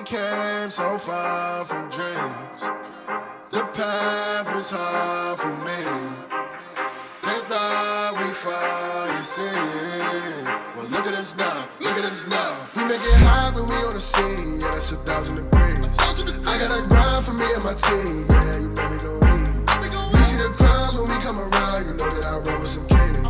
came so far from dreams. The path was hard for me. They thought we fall, you see. Well, look at us now, look at us now. We make it hot when we on the scene. Yeah, that's 1,000 degrees. I got a grind for me and my team. Yeah, you know we gon' eat. You see the crowds when we come around. You know that I roll with some kings.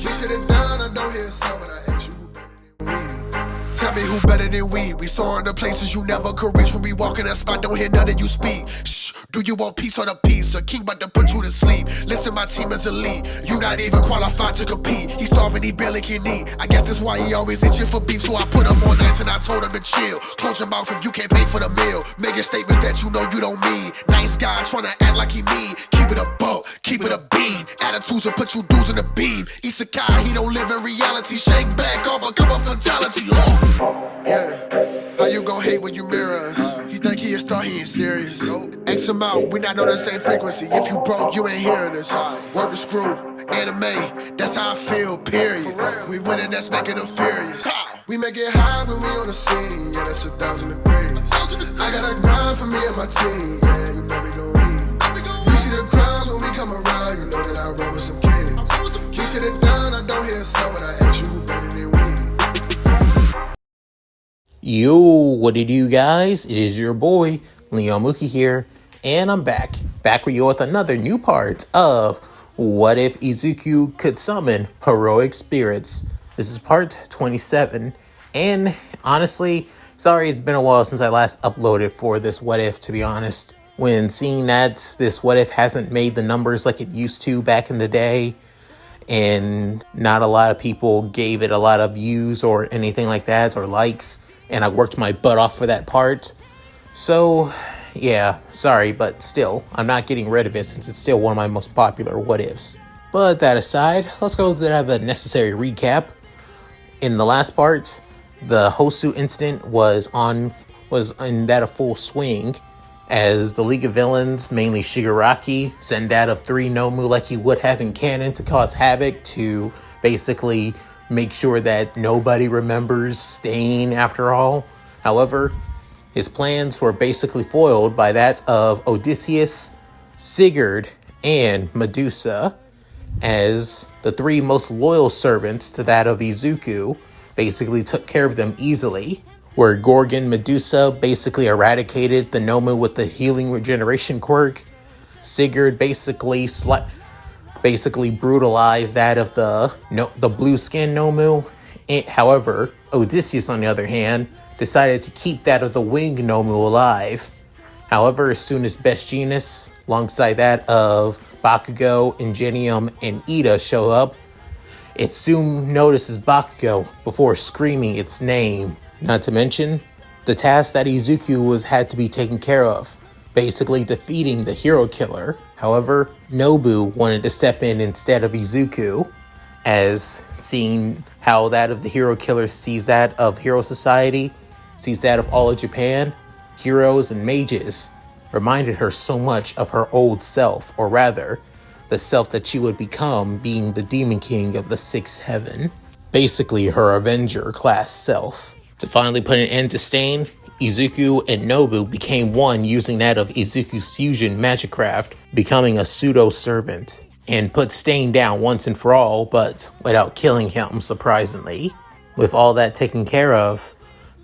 We sit it down, I don't hear a sound, but I ask you who better than we. Tell me who better than we. We soaring to places you never could reach. When we walk in that spot, don't hear none of you speak. Shh, do you want peace or the peace? A king about to put you to sleep. Listen, my team is elite. You not even qualified to compete. He's starving, he barely can eat. I guess that's why he always itching for beef. So I put him on ice and I told him to chill. Close your mouth if you can't pay for the meal. Making statements that you know you don't mean. Nice guy trying to act like he mean. Keep it a buck, keep it a bean. Attitudes will put you dudes in the beam. Izuku, he don't live in reality. Shake back off, but come on fatality. Yeah, how you gon' hate when you mirror us? He think he a star, he ain't serious. X him out, we not on the same frequency. If you broke, you ain't hearing us. Work the screw, anime, that's how I feel, period. We winning, that's making them furious. We make it high when we on the scene, yeah, that's 1,000 degrees. I got a grind for me and my team, yeah, you know we gon' eat. You see the crowds when we come around, you know that I roll with some kings. You sit it down, I don't hear a sound, but I ask you who better than we. Yo, what did you guys? It is your boy, Nomu here, and I'm back with you with another new part of What If Izuku Could Summon Heroic Spirits. This is part 27, and honestly, sorry it's been a while since I last uploaded for this What If, to be honest. When seeing that this What If hasn't made the numbers like it used to back in the day, and not a lot of people gave it a lot of views or anything like that, or likes, and I worked my butt off for that part. So, yeah, sorry, but still, I'm not getting rid of it since it's still one of my most popular what-ifs. But that aside, let's go to have a necessary recap. In the last part, the Hosu incident was in that a full swing, as the League of Villains, mainly Shigaraki, sent out of 3 Nomu like he would have in canon to cause havoc, to basically make sure that nobody remembers Stain after all. However, his plans were basically foiled by that of Odysseus, Sigurd, and Medusa, as the 3 most loyal servants to that of Izuku basically took care of them easily, where Gorgon Medusa basically eradicated the Nomu with the healing regeneration quirk. Sigurd basically brutalized that of the blue skin Nomu. However, Odysseus, on the other hand, decided to keep that of the winged Nomu alive. However, as soon as Best Jeanist, alongside that of Bakugo, Ingenium, and Ida show up, it soon notices Bakugo before screaming its name. Not to mention, the task that Izuku had to be taken care of, basically defeating the hero killer. However, Nobu wanted to step in instead of Izuku, as seeing how that of the hero killer sees that of Hero Society, sees that of all of Japan, heroes and mages, reminded her so much of her old self, or rather, the self that she would become being the Demon King of the 6th Heaven. Basically her Avenger class self. To finally put an end to Stain, Izuku and Nobu became one using that of Izuku's fusion magic craft, becoming a pseudo-servant, and put Stain down once and for all, but without killing him, surprisingly. With all that taken care of,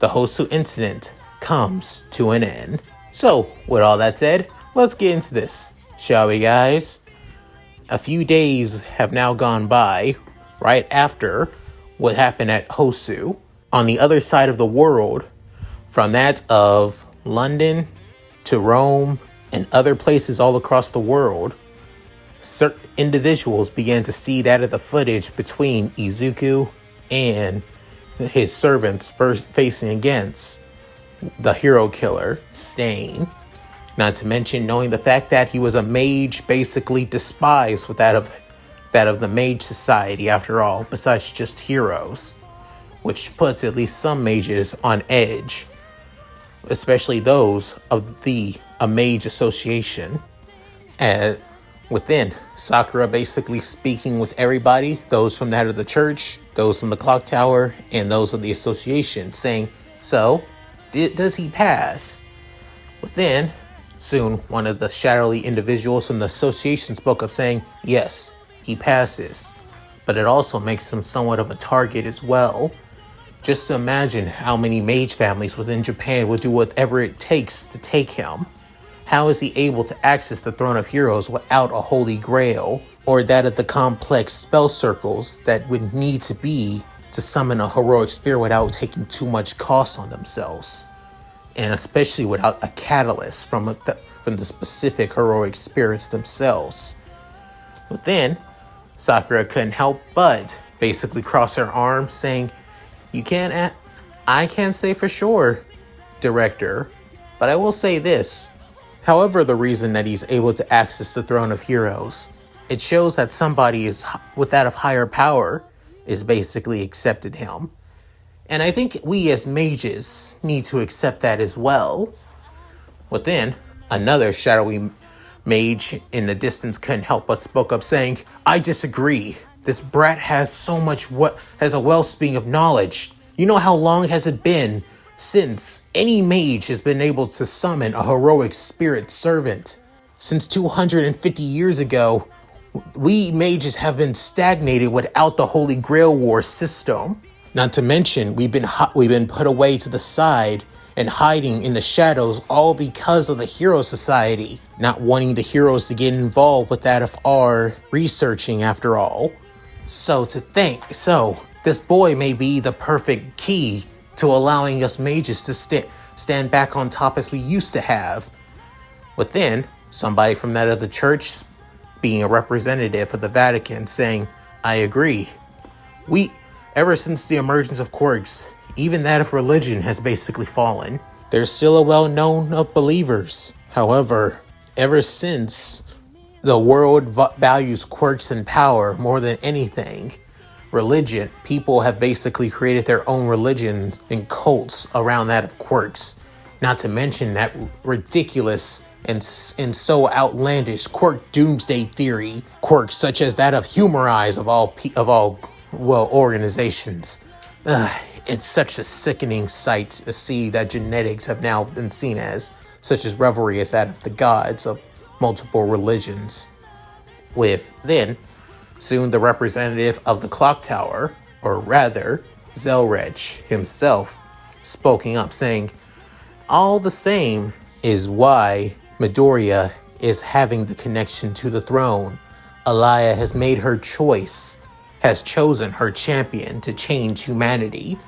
the Hosu incident comes to an end. So, with all that said, let's get into this, shall we guys? A few days have now gone by, right after what happened at Hosu. On the other side of the world, from that of London to Rome and other places all across the world, certain individuals began to see that of the footage between Izuku and his servants first facing against the hero killer, Stain. Not to mention knowing the fact that he was a mage, basically despised with that of the mage society after all, besides just heroes, which puts at least some mages on edge, especially those of the mage association. Within Sakura basically speaking with everybody, those from the church, those from the Clocktower, and those of the association, saying, "So, Does he pass? But then, soon, one of the shadowy individuals from the association spoke up saying, yes, he passes. But it also makes him somewhat of a target as well. Just imagine how many mage families within Japan would do whatever it takes to take him. How is he able to access the Throne of Heroes without a Holy Grail, or that of the complex spell circles that would need to be to summon a heroic spirit without taking too much cost on themselves? And especially without a catalyst from the specific heroic spirits themselves. But then, Sakura couldn't help but basically cross her arms saying, I can't say for sure, director, but I will say this. However, the reason that he's able to access the Throne of Heroes, it shows that somebody is with that of higher power is basically accepted him. And I think we as mages need to accept that as well. But then, another shadowy mage in the distance couldn't help but spoke up saying, I disagree. This brat has has a wellspring of knowledge. You know how long has it been since any mage has been able to summon a heroic spirit servant? Since 250 years ago, we mages have been stagnated without the Holy Grail War system. Not to mention, we've been put away to the side and hiding in the shadows, all because of the Hero Society, not wanting the heroes to get involved with that of our researching after all. So this boy may be the perfect key to allowing us mages to stand back on top as we used to have. But then, somebody from that other church, being a representative of the Vatican, saying, I agree. Ever since the emergence of quirks, even that of religion has basically fallen. There's still a well-known of believers. However, ever since the world values quirks and power more than anything, people have basically created their own religions and cults around that of quirks. Not to mention that ridiculous and so outlandish quirk doomsday theory, quirks such as that of Humor Eyes of all organizations. It's such a sickening sight to see that genetics have now been seen as such as revelry as that of the gods of multiple religions. With then, soon the representative of the Clocktower, or rather, Zelrech himself, speaking up saying, all the same is why Midoriya is having the connection to the throne. Alaya has made her choice, has chosen her champion to change humanity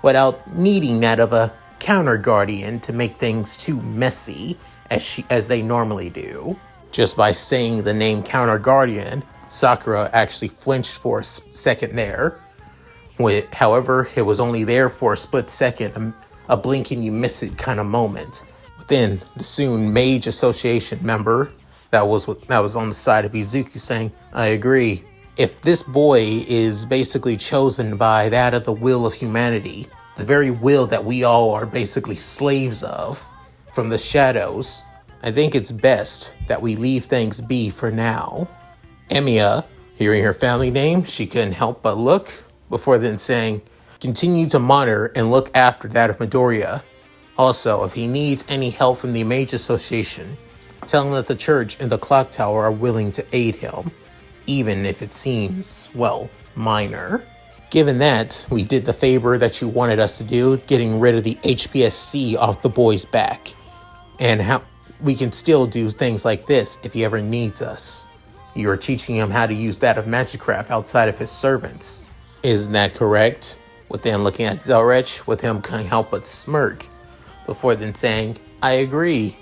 without needing that of a counter guardian to make things too messy as they normally do. Just by saying the name counter guardian, Sakura actually flinched for a second there. However, it was only there for a split second, a blink and you miss it kind of moment. Then the soon Mage Association member that was on the side of Izuku saying, I agree. If this boy is basically chosen by that of the will of humanity, the very will that we all are basically slaves of from the shadows, I think it's best that we leave things be for now. Emiya, hearing her family name, she couldn't help but look, before then saying, continue to monitor and look after that of Midoriya. Also, if he needs any help from the Mage Association, tell him that the church and the Clocktower are willing to aid him, even if it seems, minor. Given that, we did the favor that you wanted us to do, getting rid of the HPSC off the boy's back. And how we can still do things like this if he ever needs us. You are teaching him how to use that of Magicraft outside of his servants. Isn't that correct? With them looking at Zelrech, with him can't help but smirk, before then saying, I agree.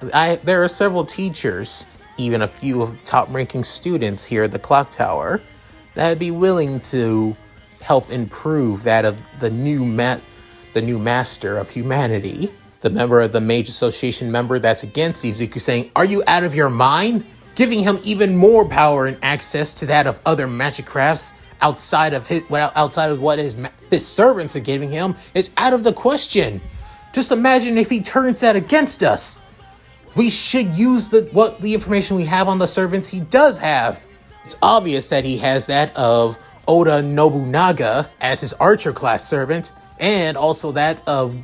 There are several teachers, even a few of top-ranking students here at the Clocktower, that would be willing to help improve that of the new master of humanity. The member of the Mage Association member that's against Izuku saying, are you out of your mind? Giving him even more power and access to that of other magic crafts outside of what his servants are giving him is out of the question. Just imagine if he turns that against us. We should use the information we have on the servants he does have. It's obvious that he has that of Oda Nobunaga as his archer class servant, and also that of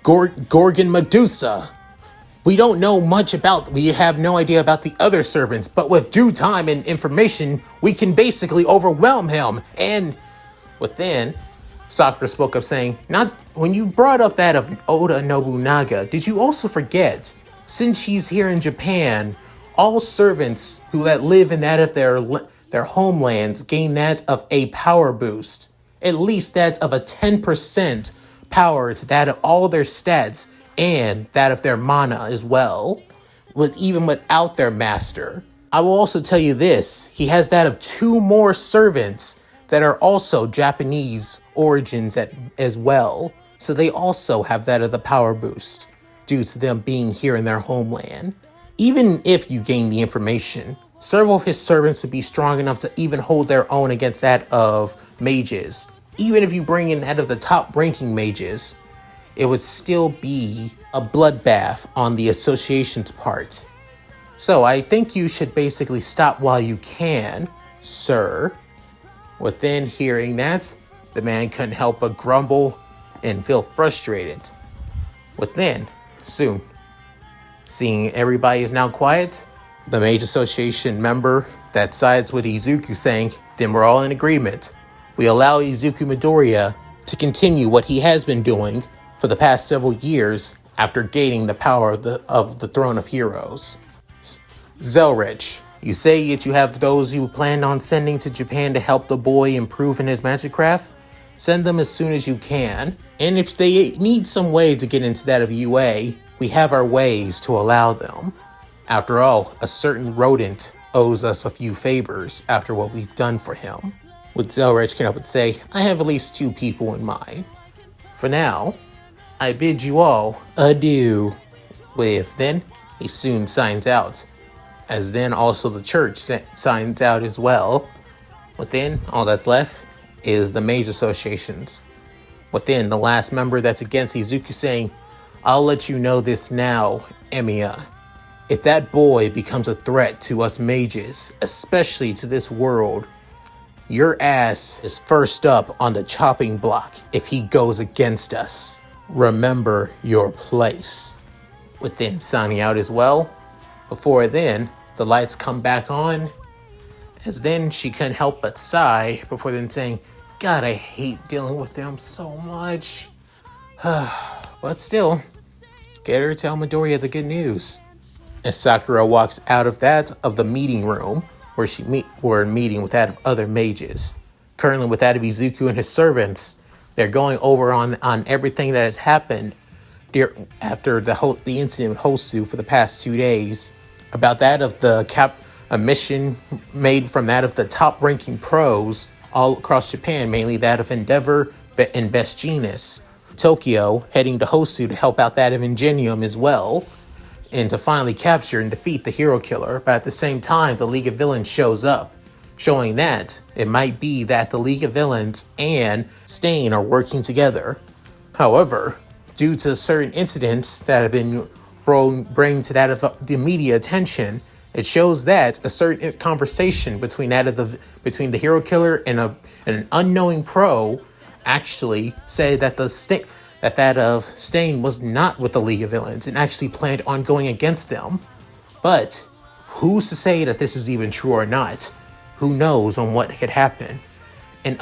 Gorgon Medusa. We have no idea about the other servants, but with due time and information, we can basically overwhelm him. And within, Sakura spoke up saying, not when you brought up that of Oda Nobunaga, did you also forget, since he's here in Japan, all servants that live in that of their homelands gain that of a power boost. At least that of a 10% power to that of all their stats and that of their mana as well, even without their master. I will also tell you this, he has that of 2 more servants that are also Japanese origins as well, so they also have that of the power boost due to them being here in their homeland. Even if you gain the information, several of his servants would be strong enough to even hold their own against that of mages. Even if you bring in that of the top ranking mages, it would still be a bloodbath on the association's part. So I think you should basically stop while you can, sir. Within hearing that, the man couldn't help but grumble and feel frustrated. Within, soon, seeing everybody is now quiet, the Mage Association member that sides with Izuku saying, then we're all in agreement. We allow Izuku Midoriya to continue what he has been doing for the past several years after gaining the power of the Throne of Heroes. Zelrich, you say that you have those you plan on sending to Japan to help the boy improve in his magic craft? Send them as soon as you can. And if they need some way to get into that of UA, we have our ways to allow them. After all, a certain rodent owes us a few favors after what we've done for him. With Zelrich can help it say, I have at least 2 people in mind. For now, I bid you all adieu. With then, he soon signs out. As then also the church signs out as well. Within, all that's left is the Mage Associations. Within, the last member that's against Izuku saying, I'll let you know this now, Emiya. If that boy becomes a threat to us mages, especially to this world, your ass is first up on the chopping block if he goes against us. Remember your place. Within signing out as well. Before then, the lights come back on. As then she couldn't help but sigh before then saying, God, I hate dealing with them so much. But still, get her to tell Midoriya the good news. As Sakura walks out of the meeting room, where we're meeting with that of other mages. Currently with that of Izuku and his servants, they're going over on everything that has happened after the incident with Hosu for the past 2 days. About that of a mission made from that of the top ranking pros all across Japan, mainly that of Endeavor and Best Genius. Tokyo heading to Hosu to help out that of Ingenium as well, and to finally capture and defeat the hero killer. But at the same time, the League of Villains shows up, showing that it might be that the League of Villains and Stain are working together. However, due to certain incidents that have been bring to that of the media attention, it shows that a certain conversation between the hero killer and an unknowing pro actually said that that of Stain was not with the League of Villains and actually planned on going against them. But who's to say that this is even true or not? Who knows on what could happen? And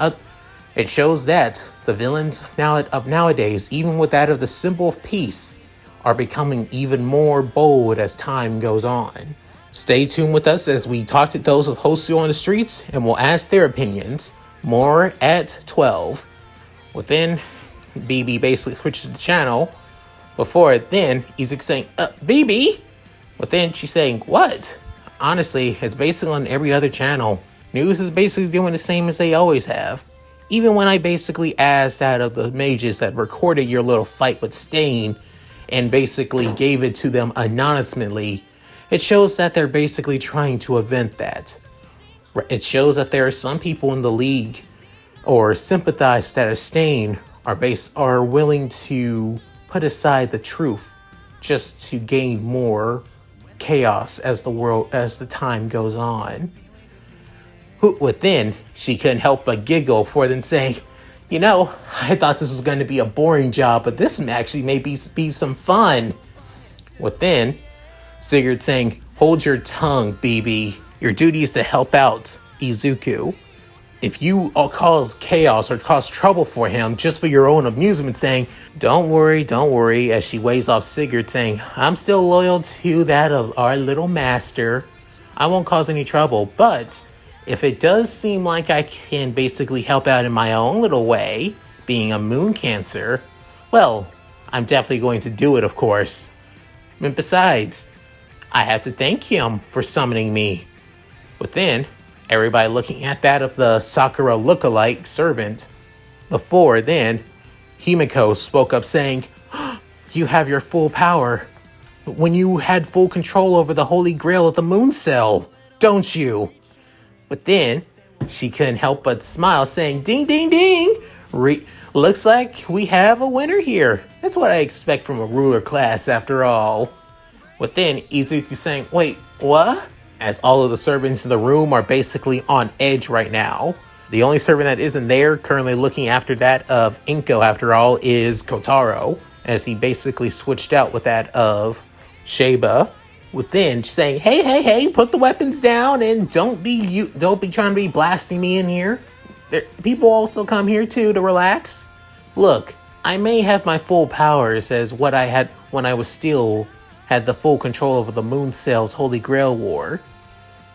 it shows that the villains nowadays, even with that of the symbol of peace, are becoming even more bold as time goes on. Stay tuned with us as we talk to those of Hosu on the streets, and we'll ask their opinions. More at 12. Within, BB basically switches the channel. Before then, Izuku saying, BB? But then she's saying, what? Honestly, it's basically on every other channel. News is basically doing the same as they always have. Even when I basically asked out of the mages that recorded your little fight with Stain and basically gave it to them anonymously, it shows that they're basically trying to avent that. It shows that there are some people in the league or sympathize that a Stain are willing to put aside the truth just to gain more chaos as the time goes on. Within, she couldn't help but giggle for then saying, You know, I thought this was going to be a boring job, but this actually may be some fun. Within, Sigurd saying, hold your tongue, BB. Your duty is to help out Izuku. If you cause chaos or cause trouble for him just for your own amusement, saying, don't worry, as she waves off Sigurd, saying, I'm still loyal to that of our little master. I won't cause any trouble, but if it does seem like I can basically help out in my own little way, being a moon cancer, well, I'm definitely going to do it, of course. And besides, I have to thank him for summoning me. But then, everybody looking at that of the Sakura lookalike servant. Before then, Himiko spoke up saying, you have your full power. When you had full control over the holy grail of the moon cell, don't you? But then, she couldn't help but smile, saying, ding, ding, ding! Looks like we have a winner here. That's what I expect from a ruler class, after all. But then, Izuku saying, wait, what? As all of the servants in the room are basically on edge right now. The only servant that isn't there, currently looking after that of Inko, after all, is Kotaro, as he basically switched out with that of Sheba. Within saying, hey, put the weapons down and don't be trying to be blasting me in here. People also come here too to relax. Look, I may have my full powers as what I had when I was still had the full control over the Moon Cell's Holy Grail War.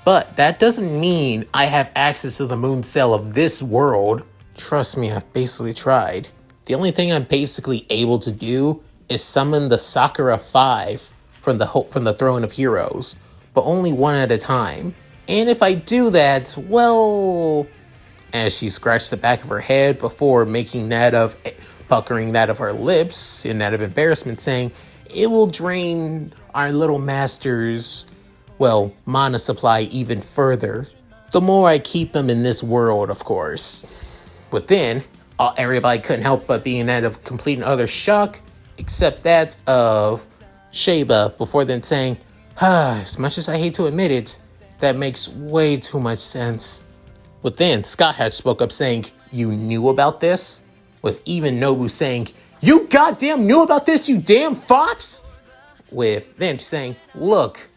But that doesn't mean I have access to the Moon Cell of this world. Trust me, I've basically tried. The only thing I'm basically able to do is summon the Sakura 5 from the Throne of Heroes, but only one at a time. And if I do that, well, as she scratched the back of her head before making that of puckering that of her lips in that of embarrassment, saying, it will drain our little master's, well, mana supply even further. The more I keep them in this world, of course. But then, everybody couldn't help but be in that of complete and utter shock, except that of Sheba, before then saying, as much as I hate to admit it, that makes way too much sense. But then, Scott had spoke up saying, you knew about this? With even Nobu saying, you goddamn knew about this, you damn fox? With then saying, look,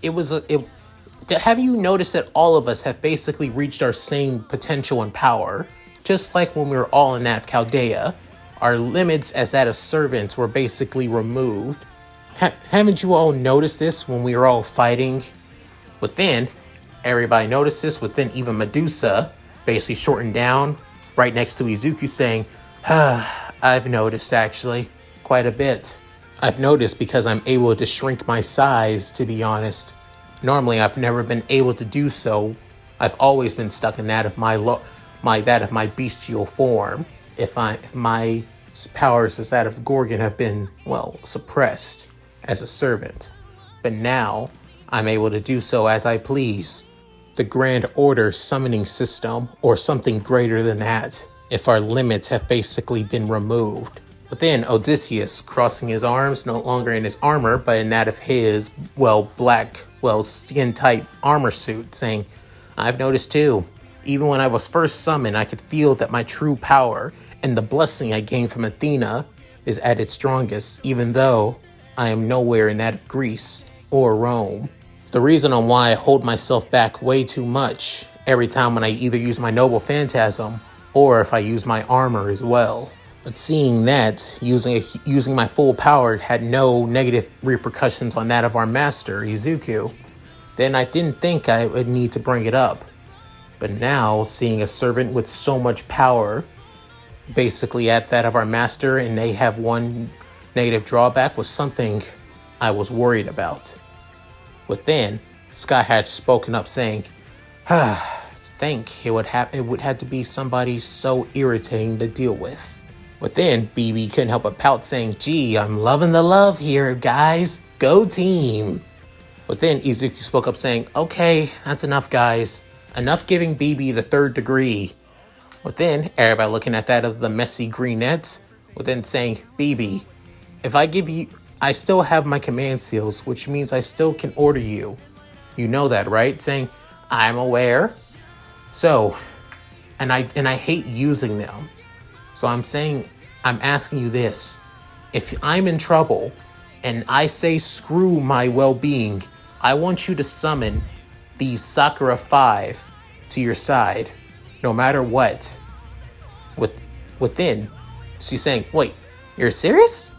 have you noticed that all of us have basically reached our same potential and power? Just like when we were all in that of Chaldea, our limits as that of servants were basically removed. Haven't you all noticed this when we were all fighting? But then, everybody noticed this, with then even Medusa basically shortened down right next to Izuku saying, I've noticed actually, quite a bit. I've noticed because I'm able to shrink my size, to be honest. Normally, I've never been able to do so. I've always been stuck in that of my bestial form. If my powers as that of Gorgon have been, well, suppressed as a servant. But now, I'm able to do so as I please. The Grand Order summoning system, or something greater than that, if our limits have basically been removed. But then Odysseus, crossing his arms, no longer in his armor, but in that of his, black, skin-tight armor suit, saying, I've noticed too. Even when I was first summoned, I could feel that my true power and the blessing I gained from Athena is at its strongest, even though I am nowhere in that of Greece or Rome. It's the reason on why I hold myself back way too much every time when I either use my noble phantasm or if I use my armor as well. But seeing that, using my full power had no negative repercussions on that of our master, Izuku, then I didn't think I would need to bring it up. But now, seeing a servant with so much power, basically at that of our master, and they have one negative drawback, was something I was worried about. Within, Sky had spoken up saying, think it would have to be somebody so irritating to deal with. Within, BB couldn't help but pout saying, gee, I'm loving the love here, guys. Go team. Within, Izuku spoke up saying, okay, that's enough, guys. Enough giving BB the third degree. Within, everybody looking at that of the messy greenette. Within saying, BB, if I give you, I still have my command seals, which means I still can order you. You know that, right? Saying, I'm aware. So, and I hate using them. So I'm asking you this. If I'm in trouble and I say screw my well-being, I want you to summon the Sakura 5 to your side, no matter what. Within, she's saying, wait, you're serious?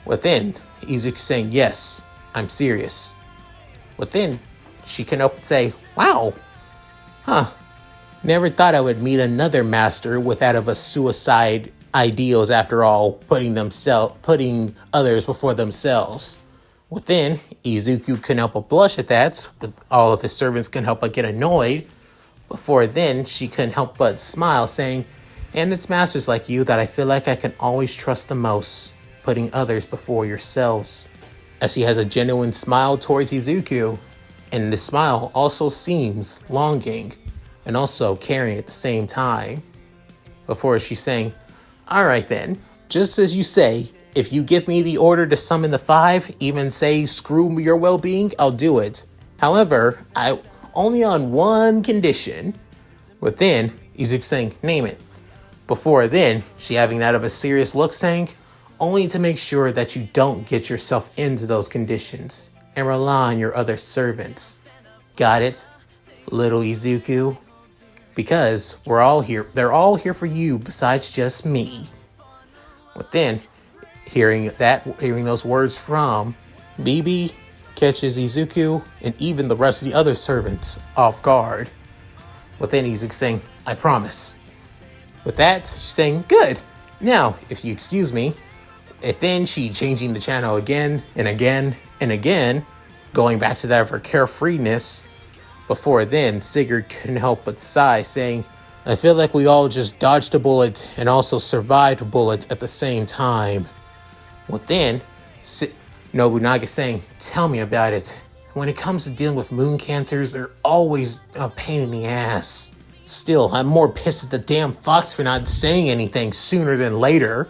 Within, Izuku saying, yes, I'm serious. Within, she can help but say, wow, never thought I would meet another master with that of a suicide ideals after all, putting others before themselves. Within, Izuku can help but blush at that, but all of his servants can help but get annoyed. Before then, she couldn't help but smile, saying, and it's masters like you that I feel like I can always trust the most, putting others before yourselves. As she has a genuine smile towards Izuku, and the smile also seems longing, and also caring at the same time. Before she's saying, alright then, just as you say, if you give me the order to summon the 5, even say screw your well-being, I'll do it. However, I only on one condition. Within, Izuku saying, name it. Before then, she having that of a serious look saying, only to make sure that you don't get yourself into those conditions and rely on your other servants. Got it, little Izuku? Because we're all here. They're all here for you besides just me. Within, hearing those words from BB catches Izuku and even the rest of the other servants off guard. Within, Izuku saying, I promise. With that, she's saying, good. Now, if you excuse me. And then she changing the channel again and again and again, going back to that of her carefreeness. Before then, Sigurd couldn't help but sigh, saying, I feel like we all just dodged a bullet and also survived a bullet at the same time. Within, Nobunaga saying, tell me about it. When it comes to dealing with moon cancers, they're always a pain in the ass. Still, I'm more pissed at the damn fox for not saying anything sooner than later,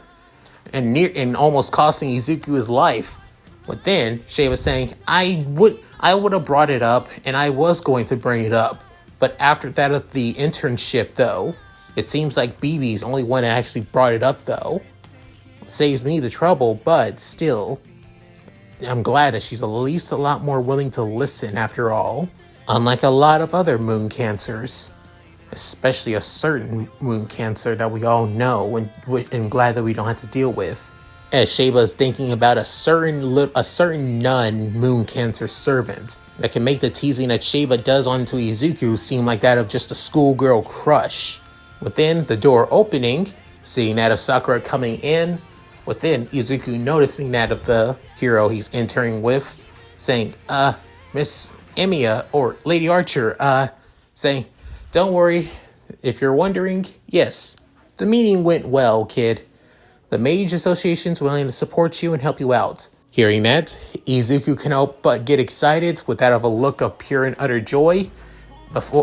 and almost costing Izuku his life. But then, Shay was saying, I would have brought it up, and I was going to bring it up. But after that of the internship, though, it seems like BB's the only one that actually brought it up, though. It saves me the trouble, but still, I'm glad that she's at least a lot more willing to listen after all. Unlike a lot of other moon cancers. Especially a certain moon cancer that we all know and glad that we don't have to deal with. As Sheba is thinking about a certain nun moon cancer servant that can make the teasing that Sheba does onto Izuku seem like that of just a schoolgirl crush. Within, the door opening, seeing that of Sakura coming in. Within, Izuku noticing that of the hero he's entering with, saying, Miss Emiya, or Lady Archer, saying, don't worry, if you're wondering, yes, the meeting went well, kid. The Mage Association's willing to support you and help you out. Hearing that, Izuku can help but get excited with that of a look of pure and utter joy.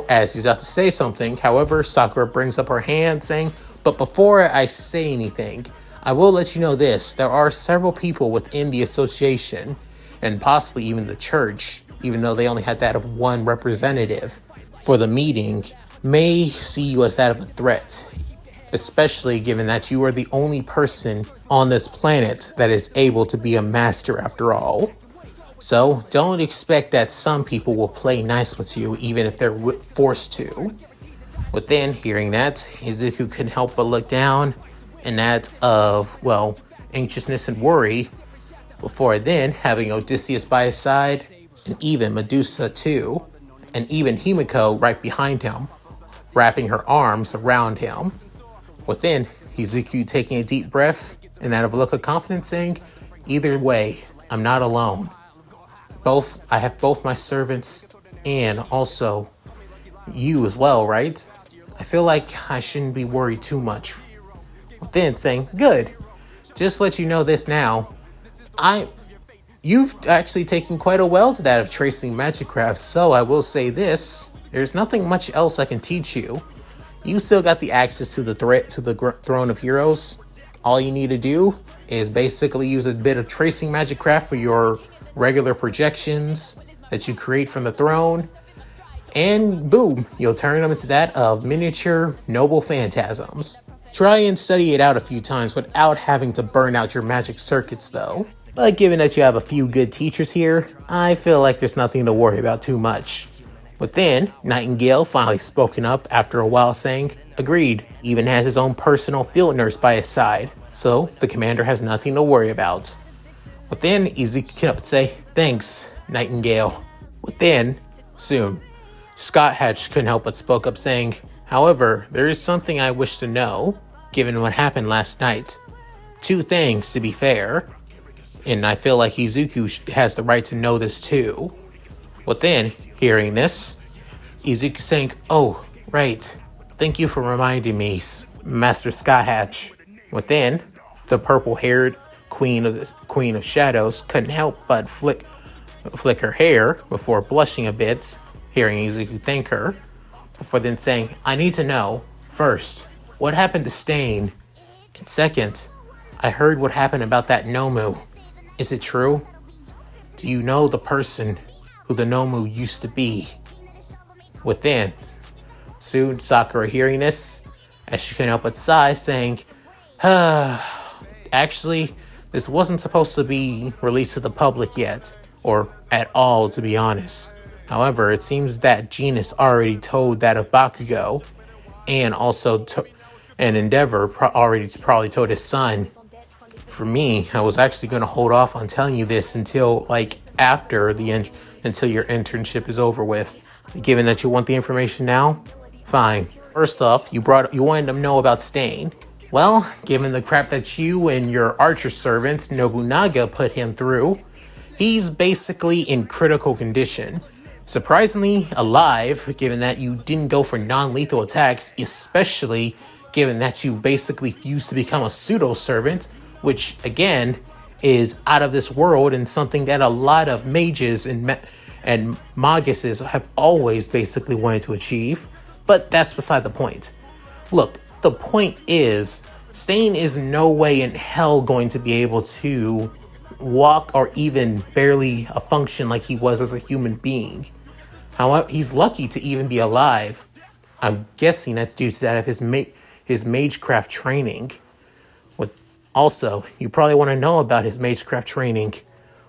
As he's about to say something, however, Sakura brings up her hand saying, but before I say anything, I will let you know this. There are several people within the association, and possibly even the church, even though they only had that of one representative for the meeting, may see you as that of a threat, especially given that you are the only person on this planet that is able to be a master after all. So don't expect that some people will play nice with you even if they're forced to. Within hearing that, Izuku couldn't help but look down and that of, well, anxiousness and worry. Before then, having Odysseus by his side, and even Medusa too, and even Himiko right behind him, wrapping her arms around him. Within, Izuku taking a deep breath and that of a look of confidence saying, either way, I'm not alone. I have both my servants and also you as well, right? I feel like I shouldn't be worried too much. Within saying, good. Just let you know this now. You've actually taken quite a well to that of tracing magic crafts, so I will say this. There's nothing much else I can teach you. You still got the access to the Throne of Heroes. All you need to do is basically use a bit of tracing magic craft for your regular projections that you create from the throne. And boom, you'll turn them into that of miniature noble phantasms. Try and study it out a few times without having to burn out your magic circuits though. But given that you have a few good teachers here, I feel like there's nothing to worry about too much. But then, Nightingale finally spoken up after a while saying, agreed, he even has his own personal field nurse by his side, so the commander has nothing to worry about. But then Izuku would say, thanks, Nightingale. But then, soon, Scott Hatch couldn't help but spoke up saying, however, there is something I wish to know, given what happened last night. Two things, to be fair, and I feel like Izuku has the right to know this too. But then, hearing this, Izuku saying, oh, right, thank you for reminding me, Master Scott Hatch. But then, the purple-haired Queen of Shadows couldn't help but flick her hair before blushing a bit, hearing Izuku thank her, before then saying, I need to know, first, what happened to Stain? And second, I heard what happened about that Nomu. Is it true? Do you know the person who the Nomu used to be? Within. Soon, Sakura hearing this, as she couldn't help but sigh, saying, actually, this wasn't supposed to be released to the public yet, or at all, to be honest. However, it seems that Genus already told that of Bakugo, and also Endeavor already probably told his son. For me, I was actually going to hold off on telling you this until after until your internship is over with. Given that you want the information now, fine. First off, you wanted to know about Stain. Well, given the crap that you and your archer servant Nobunaga put him through, he's basically in critical condition. Surprisingly alive, given that you didn't go for non-lethal attacks, especially given that you basically fused to become a pseudo-servant, which, again, is out of this world and something that a lot of mages and maguses have always basically wanted to achieve. But that's beside the point. Look, the point is, Stain is no way in hell going to be able to walk or even barely function like he was as a human being. However, he's lucky to even be alive. I'm guessing that's due to that of his magecraft training. Also, you probably want to know about his magecraft training.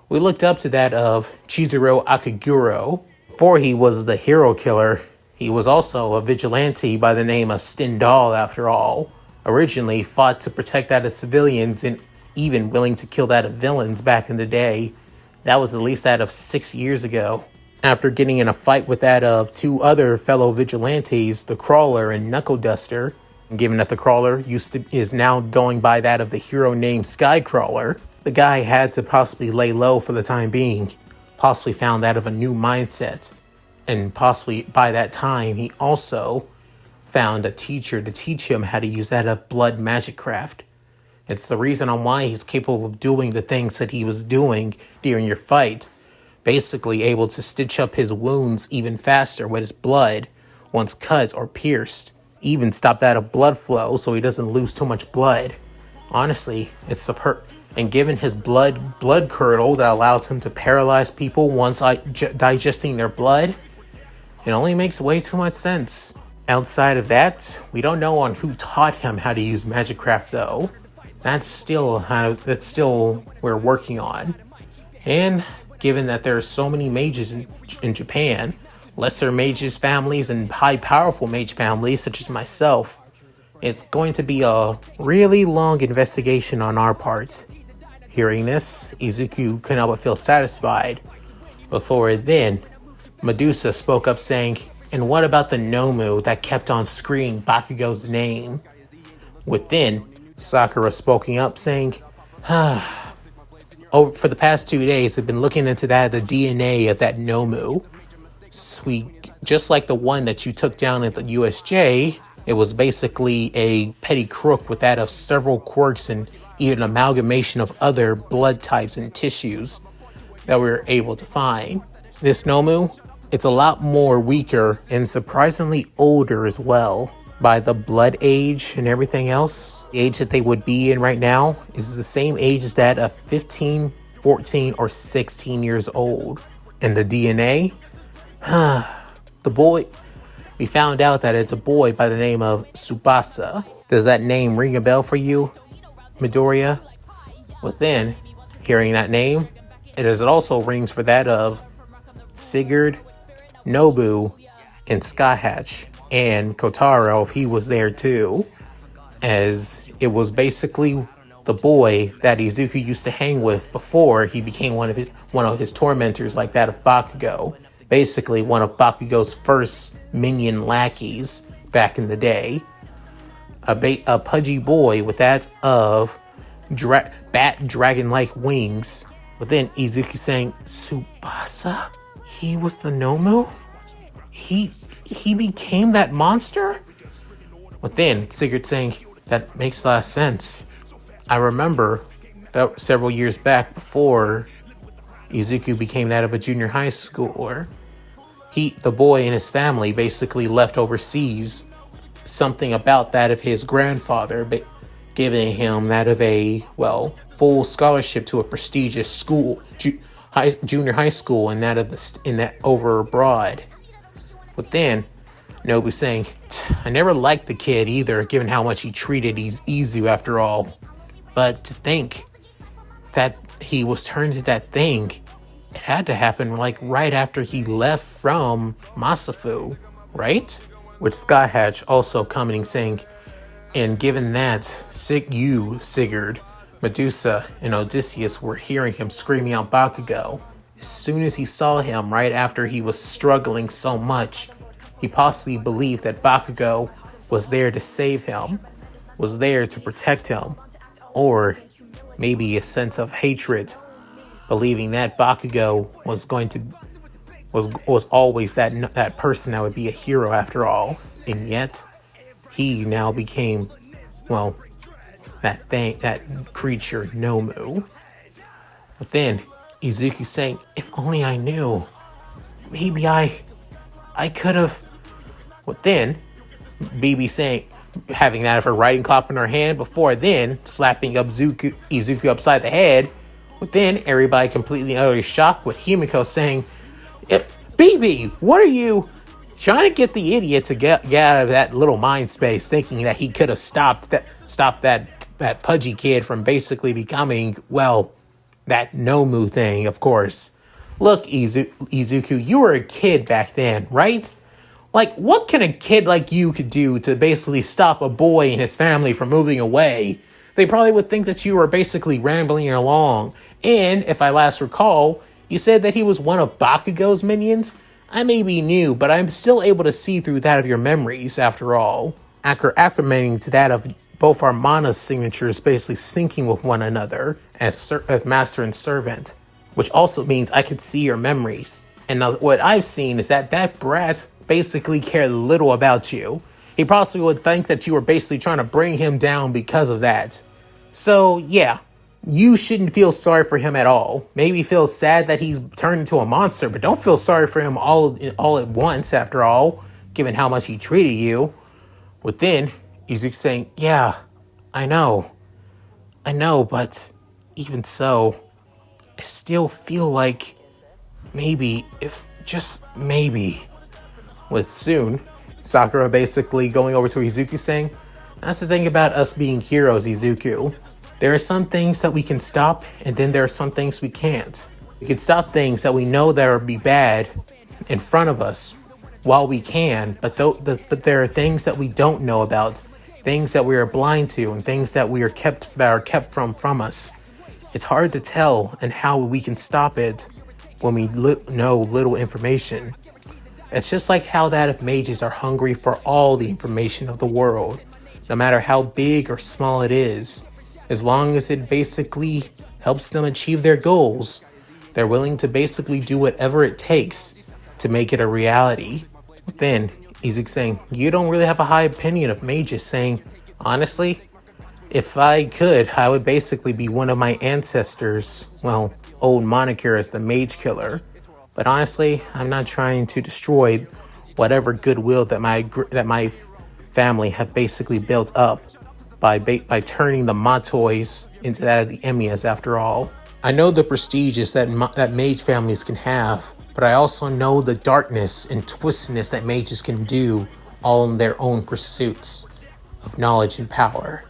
We looked up to that of Chizuru Akaguro. Before he was the hero killer, he was also a vigilante by the name of Stendhal after all. Originally fought to protect that of civilians and even willing to kill that of villains back in the day. That was at least that of 6 years ago. After getting in a fight with that of two other fellow vigilantes, the Crawler and Knuckle Duster, given that the Crawler is now going by that of the hero named Skycrawler, the guy had to possibly lay low for the time being, possibly found that of a new mindset, and possibly by that time he also found a teacher to teach him how to use that of blood magic craft. It's the reason on why he's capable of doing the things that he was doing during your fight, basically able to stitch up his wounds even faster with his blood once cut or pierced. Even stop that of blood flow so he doesn't lose too much blood. Honestly, it's and given his blood curdle that allows him to paralyze people once digesting their blood, it only makes way too much sense. Outside of that, we don't know on who taught him how to use Magicraft though. That's still we're working on. And given that there are so many mages in Japan, lesser mages families and high powerful mage families such as myself, it's going to be a really long investigation on our part. Hearing this, Izuku could not but feel satisfied. Before then, Medusa spoke up saying, and what about the Nomu that kept on screaming Bakugo's name? Within, Sakura spoking up saying, for the past 2 days, I've been looking into the DNA of that Nomu. Just like the one that you took down at the USJ, it was basically a petty crook with that of several quirks and even an amalgamation of other blood types and tissues that we were able to find. This Nomu, it's a lot more weaker and surprisingly older as well. By the blood age and everything else, the age that they would be in right now is the same age as that of 15, 14, or 16 years old. And the DNA? The boy, we found out that it's a boy by the name of Tsubasa. Does that name ring a bell for you, Midoriya? Within hearing that name, it also rings for that of Sigurd, Nobu, and Sky Hatch, and Kotaro if he was there too, as it was basically the boy that Izuku used to hang with before he became one of his tormentors, like that of Bakugo. Basically, one of Bakugo's first minion lackeys back in the day. A pudgy boy with that of bat dragon-like wings. But then Izuku saying, "Tsubasa? He was the Nomu? He became that monster?" But then Sigurd saying, "That makes a lot of sense. I remember several years back before Izuku became that of a junior high schooler, the boy and his family basically left overseas. Something about that of his grandfather giving him that of a, full scholarship to a prestigious school, junior high school, and that over abroad." But then Nobu saying, "I never liked the kid either, given how much he treated Izu after all. But to think that he was turned into that thing, it had to happen like right after he left from Masafu, right?" With Sky Hatch also commenting saying, "And given that Sigurd, Medusa, and Odysseus were hearing him screaming out Bakugo, as soon as he saw him right after he was struggling so much, he possibly believed that Bakugo was there to save him, was there to protect him, or maybe a sense of hatred, believing that Bakugo was always that person that would be a hero after all, and yet he now became, that creature Nomu." But then Izuku saying, "If only I knew, maybe I could have." But then BB saying, having that of her writing clock in her hand, before then slapping Izuku upside the head. But then everybody completely utterly shocked with Himiko saying, "BB, what are you trying to get the idiot to get out of that little mind space, thinking that he could have stopped that pudgy kid from basically becoming, that Nomu thing, of course. Look, Izuku, you were a kid back then, right? Like, what can a kid like you could do to basically stop a boy and his family from moving away? They probably would think that you were basically rambling along. And, if I last recall, you said that he was one of Bakugo's minions? I may be new, but I'm still able to see through that of your memories, after all. Acclimating to that of both our mana's signatures basically syncing with one another as master and servant. Which also means I could see your memories. And what I've seen is that brat basically cared little about you. He possibly would think that you were basically trying to bring him down because of that. So, yeah. You shouldn't feel sorry for him at all. Maybe feel sad that he's turned into a monster, but don't feel sorry for him all at once, after all, given how much he treated you." But then, Izuku saying, "Yeah, I know, but even so, I still feel like maybe, if just maybe." With soon, Sakura basically going over to Izuku saying, "That's the thing about us being heroes, Izuku. There are some things that we can stop, and then there are some things we can't. We can stop things that we know that would be bad in front of us while we can, but there are things that we don't know about, things that we are blind to, and things that are kept from us. It's hard to tell and how we can stop it when we know little information. It's just like how that of mages are hungry for all the information of the world, no matter how big or small it is. As long as it basically helps them achieve their goals, they're willing to basically do whatever it takes to make it a reality." Then, Izuku saying, "You don't really have a high opinion of mages," saying, "Honestly, if I could, I would basically be one of my ancestors' old moniker as the Mage Killer. But honestly, I'm not trying to destroy whatever goodwill that my family have basically built up by turning the Matois into that of the Emiyas, after all. I know the prestiges that mage families can have, but I also know the darkness and twistedness that mages can do all in their own pursuits of knowledge and power.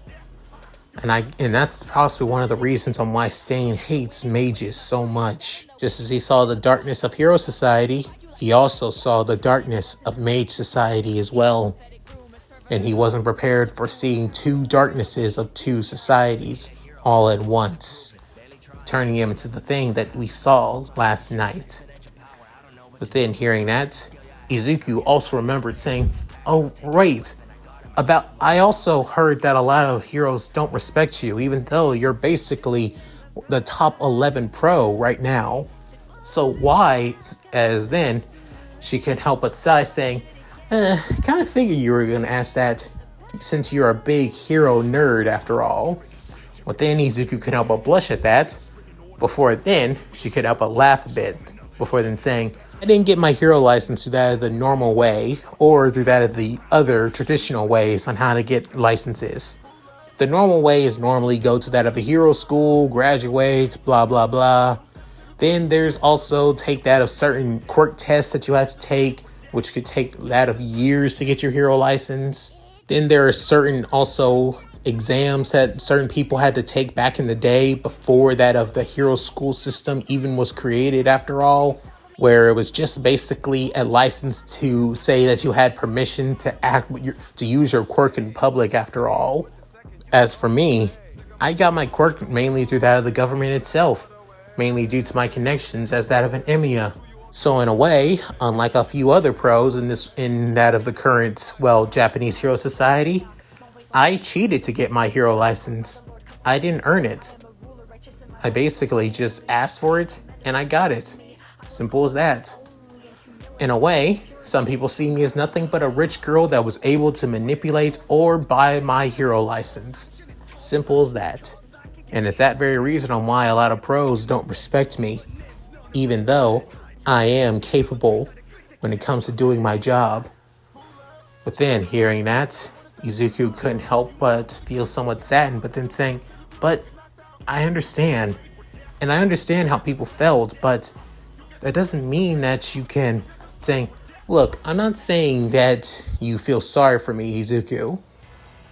And that's possibly one of the reasons on why Stain hates mages so much. Just as he saw the darkness of Hero Society, he also saw the darkness of Mage Society as well. And he wasn't prepared for seeing two darknesses of two societies all at once, turning him into the thing that we saw last night. But then hearing that, Izuku also remembered saying, "Oh, right. I also heard that a lot of heroes don't respect you, even though you're basically the top 11 pro right now. So why?" As then, she couldn't help but sigh, saying, kind of figured you were going to ask that, since you're a big hero nerd after all." But then Izuku couldn't help but blush at that. Before then, she could help but laugh a bit. Before then saying, "I didn't get my hero license through that of the normal way, or through that of the other traditional ways on how to get licenses. The normal way is normally go to that of a hero school, graduate, blah blah blah. Then there's also take that of certain quirk tests that you have to take, which could take that of years to get your hero license. Then there are certain also exams that certain people had to take back in the day before that of the hero school system even was created after all, where it was just basically a license to say that you had permission to to use your quirk in public after all. As for me, I got my quirk mainly through that of the government itself, mainly due to my connections as that of an Emiya. So in a way, unlike a few other pros in that of the current, Japanese Hero Society, I cheated to get my hero license. I didn't earn it. I basically just asked for it and I got it. Simple as that. In a way, some people see me as nothing but a rich girl that was able to manipulate or buy my hero license. Simple as that. And it's that very reason on why a lot of pros don't respect me, even though I am capable when it comes to doing my job. But then, hearing that, Izuku couldn't help but feel somewhat saddened, but then saying, "But I understand, and I understand how people felt, but that doesn't mean that you can," saying, "Look, I'm not saying that you feel sorry for me, Izuku.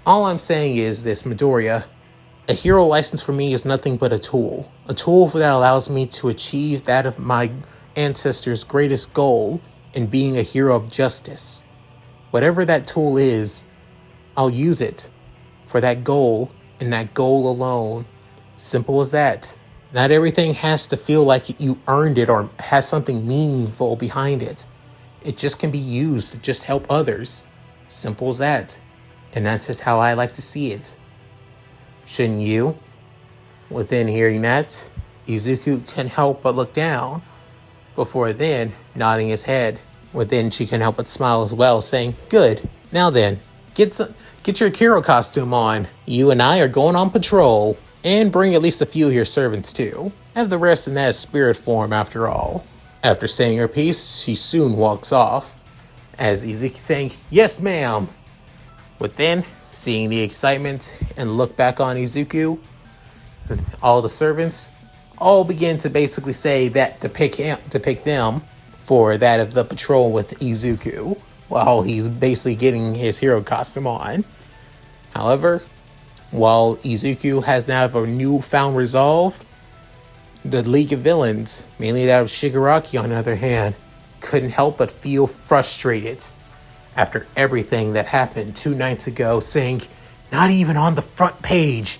All I'm saying is this, Midoriya. A hero license for me is nothing but a tool that allows me to achieve that of my ancestors' greatest goal in being a hero of justice. Whatever that tool is, I'll use it for that goal and that goal alone. Simple as that. Not everything has to feel like you earned it or has something meaningful behind it. It just can be used to just help others. Simple as that. And that's just how I like to see it. Shouldn't you?" Within hearing that, Izuku couldn't help but look down, before then nodding his head. Within she couldn't help but smile as well, saying, "Good. Now then, get your hero costume on. You and I are going on patrol. And bring at least a few of your servants too. Have the rest in that spirit form after all." After saying her piece, she soon walks off, as Izuku saying, "Yes, ma'am." But then, seeing the excitement and look back on Izuku, all the servants all begin to basically say that to pick them for that of the patrol with Izuku, while he's basically getting his hero costume on. However, while Izuku has now a newfound resolve, the League of Villains, mainly that of Shigaraki on the other hand, couldn't help but feel frustrated after everything that happened 2 nights ago, saying, "Not even on the front page.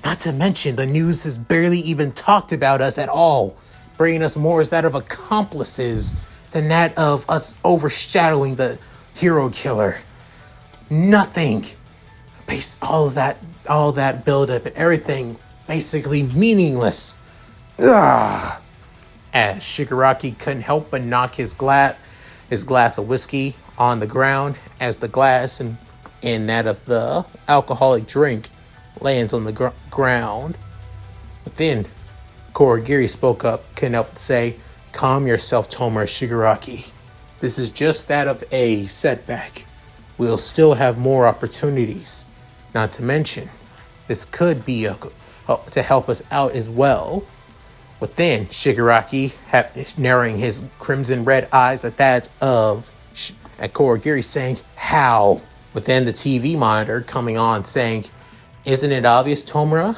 Not to mention the news has barely even talked about us at all, bringing us more as that of accomplices than that of us overshadowing the hero killer. Nothing. All that build-up and everything basically meaningless." Ugh. As Shigaraki couldn't help but knock his glass of whiskey on the ground as the glass and that of the alcoholic drink lands on the ground. But then Kurogiri spoke up, couldn't help but say, "Calm yourself, Tomura Shigaraki. This is just that of a setback. We'll still have more opportunities. Not to mention, this could be to help us out as well." But then Shigaraki, narrowing his crimson red eyes at that at Kurogiri, saying, "How? But then the TV monitor coming on saying, "Isn't it obvious, Tomura?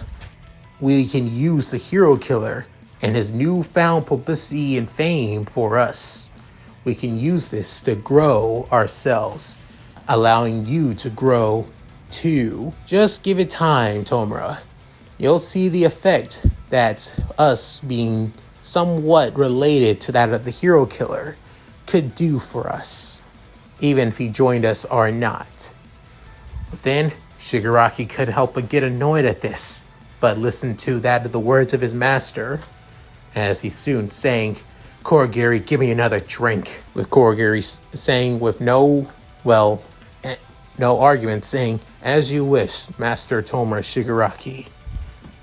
We can use the hero killer and his newfound publicity and fame for us. We can use this to grow ourselves, allowing you to grow too. Just give it time, Tomura. You'll see the effect that us being somewhat related to that of the hero killer could do for us, even if he joined us or not." But then Shigaraki couldn't help but get annoyed at this, but listened to that of the words of his master, as he soon saying, "Kurogiri, give me another drink." With Kurogiri saying with no argument, saying, "As you wish, Master Tomura Shigaraki."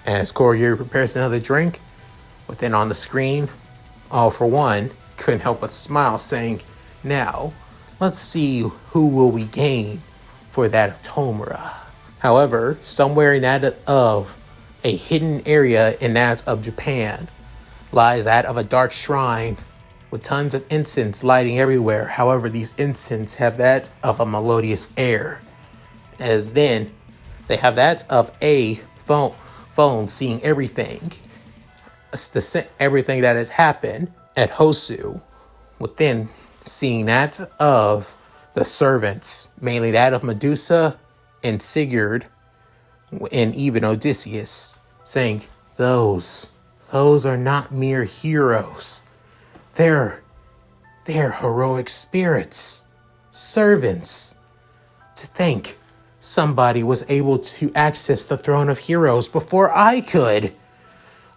As Kurogiri prepares another drink, but then on the screen, all for one, couldn't help but smile, saying, "Now, let's see who will we gain for that of Tomura." However, somewhere in that of a hidden area in that of Japan lies that of a dark shrine with tons of incense lighting everywhere. However, these incense have that of a melodious air. As then, they have that of a phone seeing everything. Everything that has happened at Hosu. Within seeing that of the servants, mainly that of Medusa and Sigurd, and even Odysseus, saying, those are not mere heroes. They're heroic spirits, servants. To think somebody was able to access the throne of heroes before I could.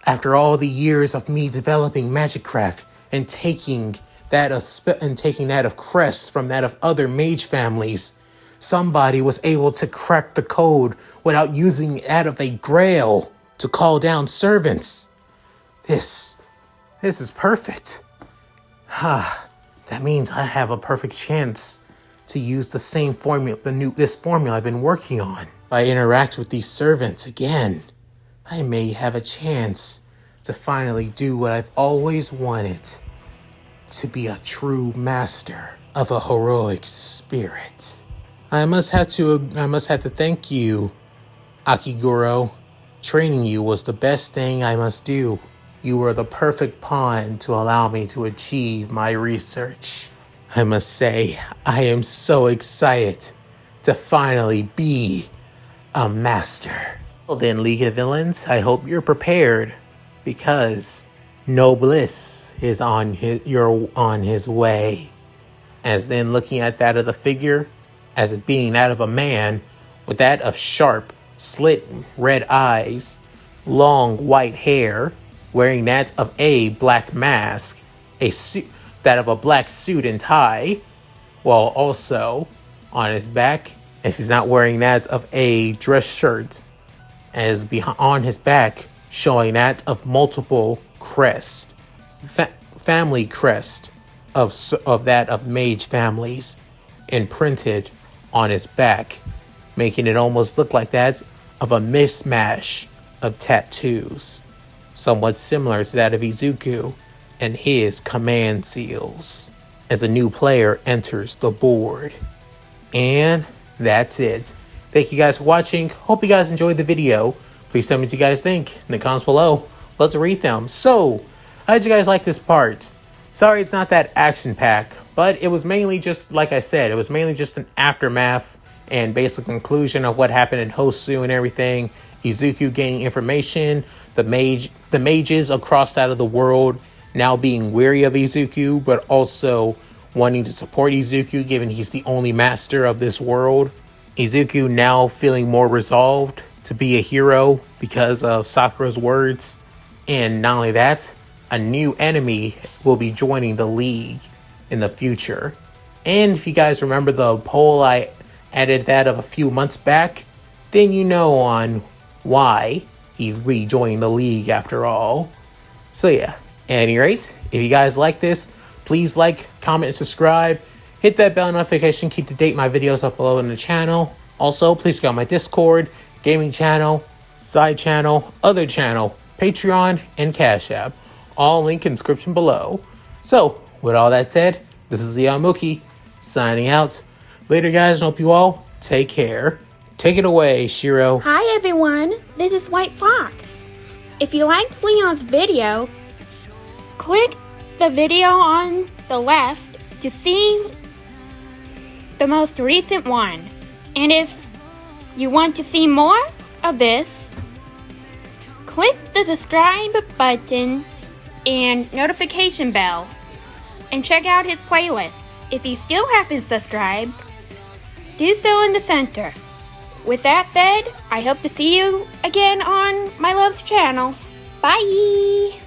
After all the years of me developing magicraft and taking that of crests from that of other mage families, somebody was able to crack the code without using that of a grail to call down servants. This is perfect. That means I have a perfect chance to use the same formula, this formula I've been working on. If I interact with these servants again, I may have a chance to finally do what I've always wanted, to be a true master of a heroic spirit. I must have to thank you, Akiguro. Training you was the best thing I must do. You were the perfect pawn to allow me to achieve my research. I must say, I am so excited to finally be a master. Well then, League of Villains, I hope you're prepared, because Nobliss is on his way. As then looking at that of the figure, as it being that of a man, with that of sharp, slit red eyes, long white hair, wearing that of a black mask, a suit, that of a black suit and tie, while also on his back, and she's not wearing that of a dress shirt, as on his back showing that of multiple crest, family crest of that of mage families, imprinted on his back, making it almost look like that of a mishmash of tattoos, somewhat similar to that of Izuku and his command seals, as a new player enters the board. And that's it. Thank you guys for watching. Hope you guys enjoyed the video. Please tell me what you guys think in the comments below. Love to read them. So, how did you guys like this part? Sorry it's not that action-packed, but it was mainly just, like I said, it was mainly just an aftermath and basic conclusion of what happened in Hosu and everything. Izuku gaining information, the mages across out of the world now being wary of Izuku, but also wanting to support Izuku given he's the only master of this world. Izuku now feeling more resolved to be a hero because of Sakura's words. And not only that, a new enemy will be joining the League in the future. And if you guys remember the poll I added that of a few months back, then you know on why he's rejoining the League after all. So yeah, at any rate, if you guys like this, please like, comment, and subscribe. Hit that bell notification, keep to date my videos uploaded on the channel. Also, please check out my Discord, gaming channel, side channel, other channel, Patreon, and Cash App. All link in description below. So, with all that said, this is Yamuki, signing out. Later guys, and hope you all Take care. Take it away, Shiro. Hi everyone, this is White Fox. If you liked Leon's video, click the video on the left to see the most recent one. And if you want to see more of this, click the subscribe button and notification bell and check out his playlists. If you still haven't subscribed, do so in the center. With that said, I hope to see you again on my love's channel. Bye!